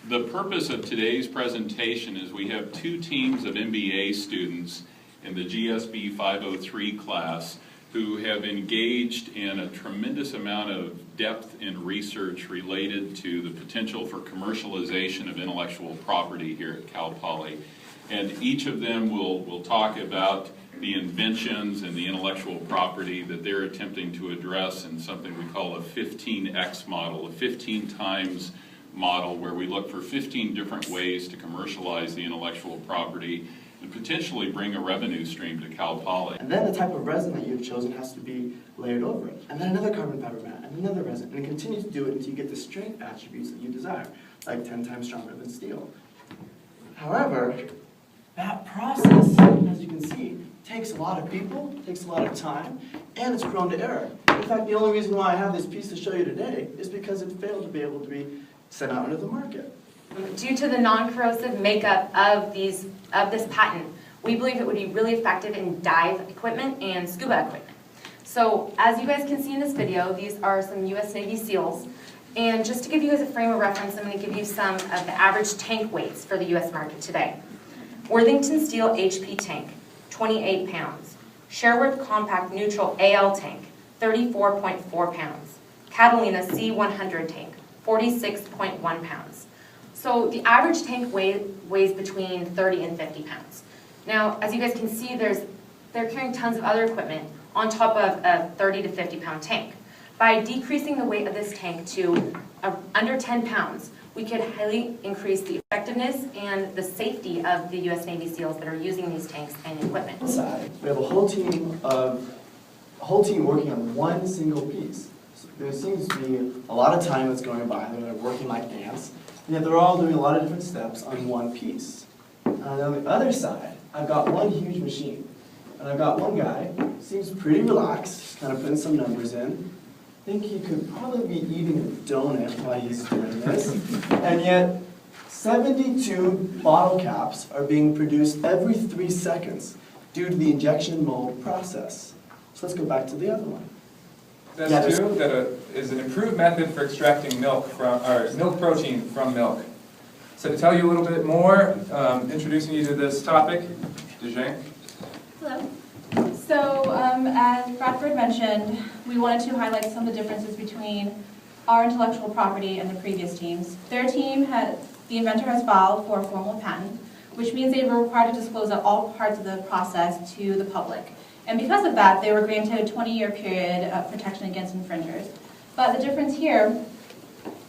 The purpose of today's presentation is we have two teams of MBA students in the GSB 503 class who have engaged in a tremendous amount of depth in research related to the potential for commercialization of intellectual property here at Cal Poly. And each of them will talk about the inventions and the intellectual property that they're attempting to address in something we call a 15X model, a 15 times model where we look for 15 different ways to commercialize the intellectual property and potentially bring a revenue stream to Cal Poly. And then the type of resin that you've chosen has to be layered over it. And then another carbon fiber mat, and another resin. And continue to do it until you get the strength attributes that you desire, like 10 times stronger than steel. However, that process, as you can see, takes a lot of people, takes a lot of time, and it's prone to error. In fact, the only reason why I have this piece to show you today is because it failed to be able to be sent out into the market. Due to the non-corrosive makeup of this patent, we believe it would be really effective in dive equipment and scuba equipment. So as you guys can see in this video, these are some U.S. Navy SEALs. And just to give you guys a frame of reference, I'm going to give you some of the average tank weights for the U.S. market today. Worthington Steel HP tank, 28 pounds. Sherwood Compact Neutral AL tank, 34.4 pounds. Catalina C100 tank, 46.1 pounds. So the average tank weighs between 30 and 50 pounds. Now, as you guys can see, they're carrying tons of other equipment on top of a 30 to 50 pound tank. By decreasing the weight of this tank to under 10 pounds, we could highly increase the effectiveness and the safety of the U.S. Navy SEALs that are using these tanks and equipment. Inside, we have a whole team working on one single piece. So there seems to be a lot of time that's going by. They're working like ants, and yet they're all doing a lot of different steps on one piece. And on the other side, I've got one huge machine, and I've got one guy, seems pretty relaxed, just kind of putting some numbers in. I think he could probably be eating a donut while he's doing this. And yet, 72 bottle caps are being produced every 3 seconds due to the injection mold process. So let's go back to the other one. Step 2 is an improved method for extracting milk protein from milk. So to tell you a little bit more, introducing you to this topic, Dejang. Hello. So, as Bradford mentioned, we wanted to highlight some of the differences between our intellectual property and the previous teams. Their team, the inventor has filed for a formal patent, which means they were required to disclose all parts of the process to the public. And because of that, they were granted a 20-year period of protection against infringers. But the difference here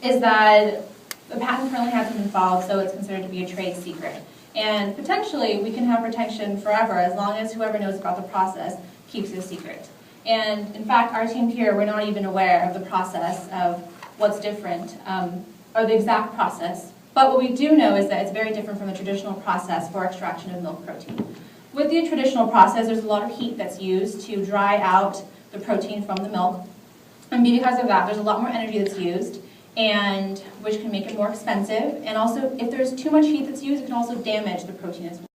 is that the patent currently hasn't been filed, so it's considered to be a trade secret. And potentially, we can have protection forever as long as whoever knows about the process keeps it a secret. And in fact, our team here, we're not even aware of the process of what's different, or the exact process. But what we do know is that it's very different from the traditional process for extraction of milk protein. With the traditional process, there's a lot of heat that's used to dry out the protein from the milk. And because of that, there's a lot more energy that's used, and which can make it more expensive. And also, if there's too much heat that's used, it can also damage the protein as well.